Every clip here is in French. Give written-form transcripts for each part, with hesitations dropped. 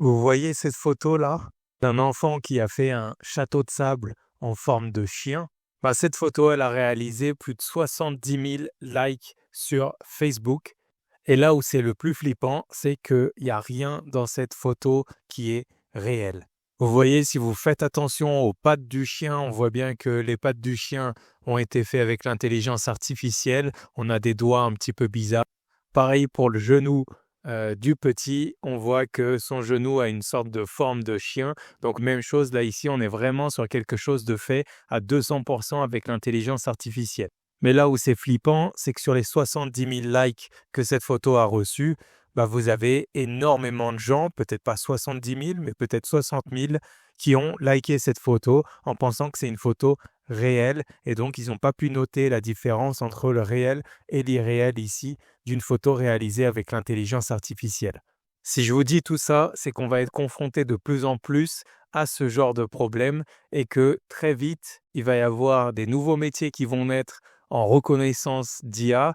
Vous voyez cette photo-là d'un enfant qui a fait un château de sable en forme de chien? Bah, cette photo, elle a réalisé plus de 70 000 likes sur Facebook. Et là où c'est le plus flippant, c'est qu'il n'y a rien dans cette photo qui est réel. Vous voyez, si vous faites attention aux pattes du chien, on voit bien que les pattes du chien ont été faites avec l'intelligence artificielle. On a des doigts un petit peu bizarres. Pareil pour le genou du petit, on voit que son genou a une sorte de forme de chien. Donc même chose, là ici, on est vraiment sur quelque chose de fait à 200% avec l'intelligence artificielle. Mais là où c'est flippant, c'est que sur les 70 000 likes que cette photo a reçus, bah, vous avez énormément de gens, peut-être pas 70 000, mais peut-être 60 000, qui ont liké cette photo en pensant que c'est une photo réelle. Et donc, ils n'ont pas pu noter la différence entre le réel et l'irréel ici d'une photo réalisée avec l'intelligence artificielle. Si je vous dis tout ça, c'est qu'on va être confronté de plus en plus à ce genre de problème et que très vite, il va y avoir des nouveaux métiers qui vont naître en reconnaissance d'IA,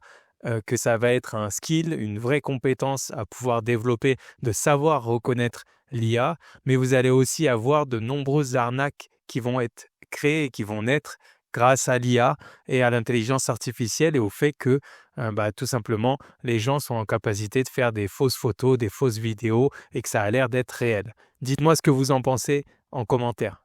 que ça va être un skill, une vraie compétence à pouvoir développer, de savoir reconnaître l'IA, mais vous allez aussi avoir de nombreuses arnaques qui vont être créées et qui vont naître grâce à l'IA et à l'intelligence artificielle et au fait que tout simplement, les gens sont en capacité de faire des fausses photos, des fausses vidéos et que ça a l'air d'être réel. Dites-moi ce que vous en pensez en commentaire.